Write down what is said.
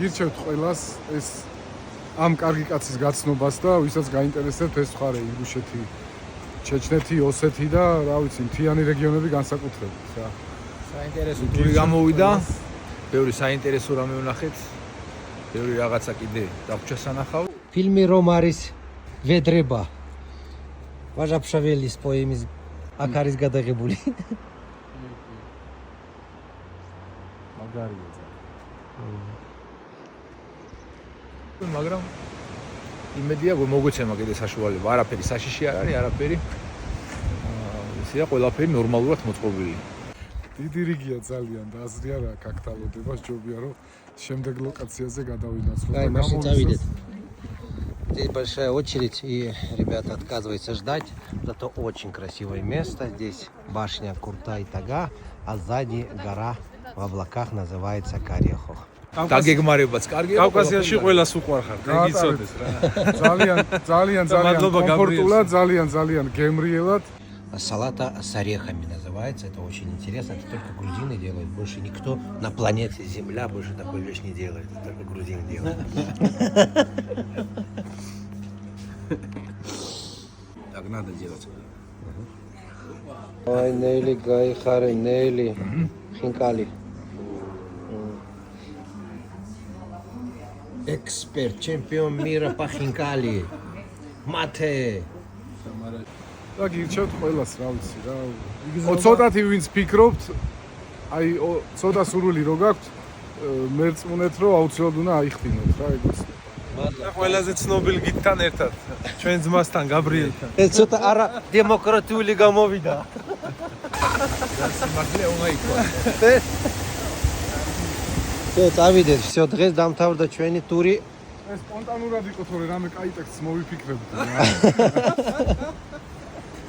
გირჩევთ ყველას ეს ამ კარგი კაცის გაცნობას და ვისაც გაინტერესებთ ეს მხარე ინგუშეთი, ჩეჩნეთი, ოსეთი და რა ვიცი, მთიანი რეგიონები განსაკუთრებით რა. საინტერესო ტური გამოვიდა. ბევრი საინტერესო რამე ვნახეთ. ბევრი რაღაცა კიდე დაგვჭა სანახავ. ფილმი რომ არის ვედრება. ვაჟაფშაველის პოემის აქ არის გადაღებული. მაგარია. მაგრამ იმედია მოგვეცემა კიდე საშუალება. არაფერი საშიში არ არის, არაფერი. ისეა ყველაფერი ნორმალურად მოწყობილი. დიდი რიგია ძალიან და აზრი არა კაქტალოდება, ჯობია რომ შემდეგ ლოკაციაზე გადავინაცვლოთ. Дай, машин завидит. Здесь большая очередь, и ребята отказываются ждать. Зато очень красивое место. Здесь башня Куртай-Тага, а сзади гора в облаках называется Кариахох. დაგეგმარებაც კარგია. კავკასიაში ყველას უყვარხარ, გიგიცოდეს რა. ძალიან კომფორტულად, ძალიან გემრიელად. Салата с орехами называется. Это очень интересно. Это только грузины делают. Больше никто на планете Земля больше такой вещь не делает. Это только грузины делают. Так надо делать. Ой, Нели, Гайхары, Нели, Хинкали. Эксперт, чемпион мира по хинкали. Мате. და გირჩევთ ყველას, რა ვიცი რა. ცოტათი ვინც ფიქრობთ, აი ცოტა სურვილი რო გაქვთ, მერწმუნეთ რომ აუცილებლად უნდა აიხდინოთ რა ეგეც. ყველაზე ცნობილი გიდთან ერთად, ჩვენ ძმასთან გაბრიელთან. Это что-то ара демократიული გამოვიდა. სიმართლე უნდა იყოს. Всё, წავიდეთ, всё, დღეს დამთავრდა ჩვენი ტური. ეს სპონტანურად იყო, თორე რამე კაი ტექსტს მოვიფიქრებდი რა.